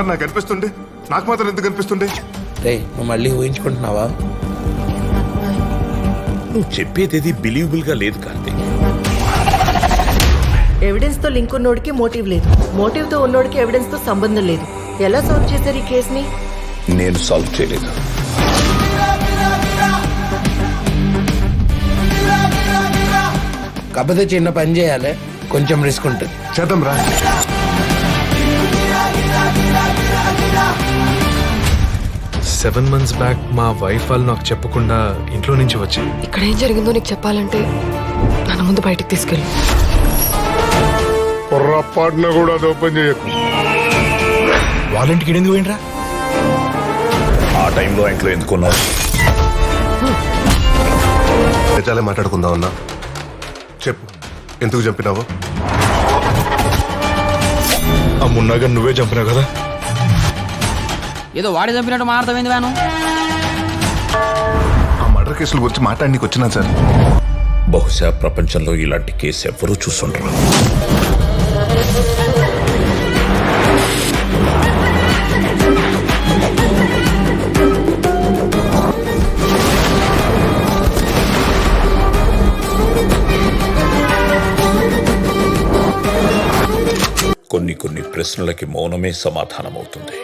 మరి నాకు అనిపిస్తుండే, నాకు మాత్రం ఎందుకు అనిపిస్తుండే? రే నువ్వు మళ్ళీ ఊహించుకుంటున్నావా? నువ్వు చెప్పేది బిలీవబుల్ గా లేదు కార్తీక్. ఎవిడెన్స్ తో లింక్ ఉన్నోడికి మోటివ్ లేదు, మోటివ్ తో ఉన్నోడికి ఎవిడెన్స్ తో సంబంధం లేదు. ఎలా సాల్వ్ చేశారు ఈ కేసుని? నేను సాల్వ్ చేయలేదు. కాకపోతే చిన్న పని చేయాలి, కొంచెం రిస్క్ ఉంటుంది. చేద్దాం రా. సెవెన్ మంత్స్ బ్యాక్ మా వైఫ్ వాళ్ళు నాకు చెప్పకుండా ఇంట్లో నుంచి వచ్చి ఇక్కడ ఏం జరిగిందో నీకు చెప్పాలంటే నన్ను ముందు బయటికి తీసుకెళ్ళు. పొర్రపాటున కూడా అది ఓపెన్ చేయకు. వాళ్ళింటికి ఎందుకు పోయినరా? ఆ టైంలో ఇంట్లో ఎందుకున్నావు? నిజాలే మాట్లాడుకుందాం అన్నా. చెప్పు, ఎందుకు చంపినావు? ఆ మున్నాగా నువ్వే చంపినావు కదా. ఏదో వాడి చంపినట్టు మాట్లాడతామైంది వేను. ఆ మర్డర్ కేసుల గురించి మాట్లాడడానికి వచ్చినా సార్. బహుశా ప్రపంచంలో ఇలాంటి కేసు ఎవ్వరూ చూసుండరు. కొన్ని ప్రశ్నలకి మౌనమే సమాధానమవుతుంది.